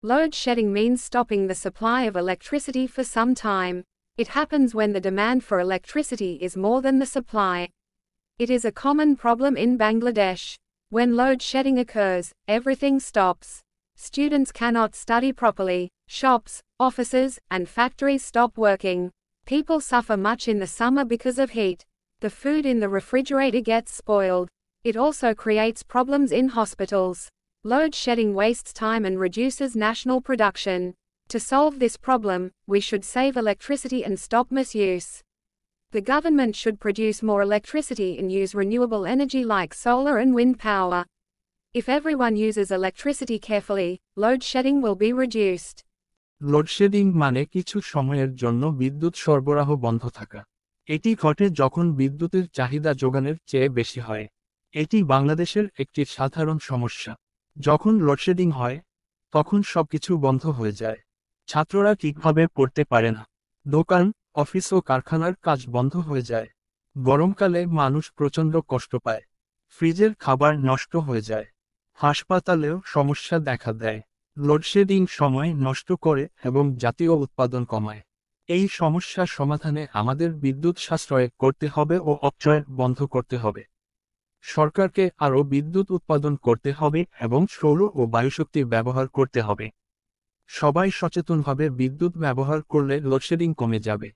Load shedding means stopping the supply of electricity for some time. It happens when the demand for electricity is more than the supply. It is a common problem in Bangladesh. When load shedding occurs, everything stops. Students cannot study properly, shops, offices, and factories stop working. People suffer much in the summer because of heat. The food in the refrigerator gets spoiled. It also creates problems in hospitals. Load shedding wastes time and reduces national production. To solve this problem, we should save electricity and stop misuse. The government should produce more electricity and use renewable energy like solar and wind power. If everyone uses electricity carefully, load shedding will be reduced. Load shedding মানে কিছু সময়ের জন্য বিদ্যুৎ সরবরাহ বন্ধ থাকা। এটি ঘটে যখন বিদ্যুতের চাহিদা যোগানের চেয়ে বেশি হয়। এটি বাংলাদেশের একটি সাধারণ সমস্যা। যখন লোডশেডিং হয়, তখন সবকিছু বন্ধ হয়ে যায়। ছাত্ররা ঠিকভাবে পড়তে পারে না। দোকান, অফিস ও কারখানার কাজ বন্ধ হয়ে যায়। গরমকালে মানুষ প্রচণ্ড কষ্ট পায়। ফ্রিজের খাবার নষ্ট হয়ে যায়। হাসপাতালেও সমস্যা দেখা দেয়। লোডশেডিং সময় নষ্ট করে এবং জাতীয় উৎপাদন কমায়। এই সমস্যা সমাধানে আমাদের বিদ্যুৎ সাশ্রয় করতে হবে ও অপচয় বন্ধ করতে হবে। সরকারকে আরও বিদ্যুৎ উৎপাদন করতে হবে এবং সৌর ও বায়ুশক্তি ব্যবহার করতে হবে। সবাই সচেতনভাবে বিদ্যুৎ ব্যবহার করলে লোডশেডিং কমে যাবে।